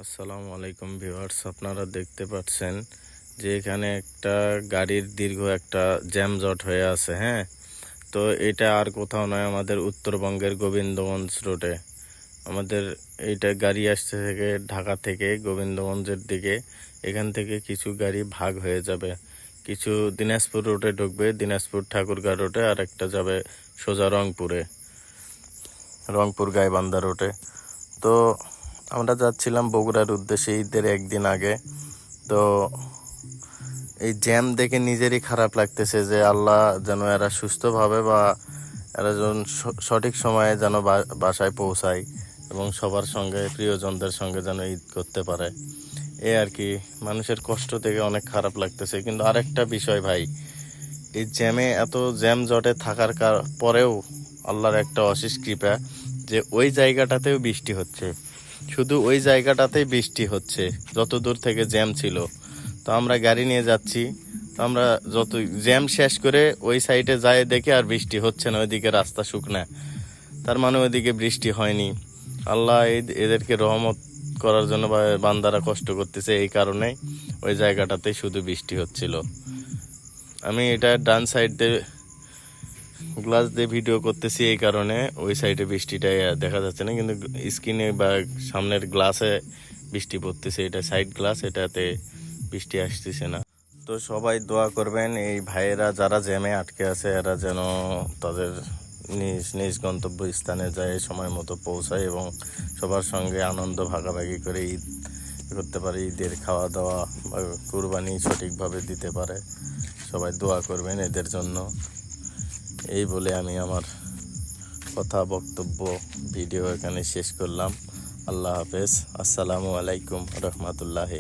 আসসালামু আলাইকুম ভিউয়ার্স, আপনারা দেখতে পাচ্ছেন যে এখানে একটা গাড়ির দীর্ঘ একটা জ্যামজট হয়ে আছে। হ্যাঁ, তো এটা আর কোথাও নয়, আমাদের উত্তরবঙ্গের গোবিন্দগঞ্জ রোডে। আমাদের এইটা গাড়ি আসছে থেকে ঢাকা থেকে গোবিন্দগঞ্জের দিকে। এখান থেকে কিছু গাড়ি ভাগ হয়ে যাবে, কিছু দিনাজপুর রোডে ঢুকবে, দিনাজপুর ঠাকুরগাঁ রোডে, আর একটা যাবে সোজা রংপুরে, রংপুর গাইবান্ধা রোডে। তো আমরা যাচ্ছিলাম বগুড়ার উদ্দেশ্যে ঈদের একদিন আগে। তো এই জ্যাম দেখে নিজেরই খারাপ লাগতেছে যে আল্লাহ যেন এরা সুস্থভাবে বা এরা যেন সঠিক সময়ে যেন বাসায় পৌঁছায় এবং সবার সঙ্গে প্রিয়জনদের সঙ্গে যেন ঈদ করতে পারে। এই আর কি, মানুষের কষ্ট থেকে অনেক খারাপ লাগতেছে। কিন্তু আরেকটা বিষয় ভাই, এই জ্যামে এত জ্যাম জটে থাকার পরেও আল্লাহর একটা অশেষ কৃপা যে ওই জায়গাটাতেও বৃষ্টি হচ্ছে, শুধু ওই জায়গাটাতেই বৃষ্টি হচ্ছে যত দূর থেকে জ্যাম ছিল। তো আমরা গাড়ি নিয়ে যাচ্ছি, তো আমরা যত জ্যাম শেষ করে ওই সাইডে যাই দেখে আর বৃষ্টি হচ্ছে না, ওইদিকে রাস্তা শুকনা, তার মানে ওইদিকে বৃষ্টি হয়নি। আল্লাহ এদেরকে রহমত করার জন্য বা বান্দারা কষ্ট করতেছে, এই কারণে ওই জায়গাটাতে শুধু বৃষ্টি হচ্ছিল। আমি এটা ডান সাইড দিয়ে গ্লাস দিয়ে ভিডিও করতেছি, এই কারণে ওই সাইডে বৃষ্টিটা দেখা যাচ্ছে না, কিন্তু স্ক্রিনে বা সামনের গ্লাসে বৃষ্টি পড়তেছে। এটা সাইড গ্লাস, এটাতে বৃষ্টি আসতেছে না। তো সবাই দোয়া করবেন এই ভাইয়েরা যারা জ্যামে আটকে আছে এরা যেন তাদের নিজ নিজ গন্তব্য স্থানে যায় সময় মতো পৌঁছায় এবং সবার সঙ্গে আনন্দ ভাগাভাগি করে ঈদ করতে পারে, ঈদের খাওয়া দাওয়া বা কুরবানি সঠিকভাবে দিতে পারে। সবাই দোয়া করবেন এদের জন্য। এই বলে আমি আমার বক্তব্য ভিডিও এখানে শেষ করলাম। আল্লাহ হাফেজ, আসসালামু আলাইকুম রহমতুল্লাহ।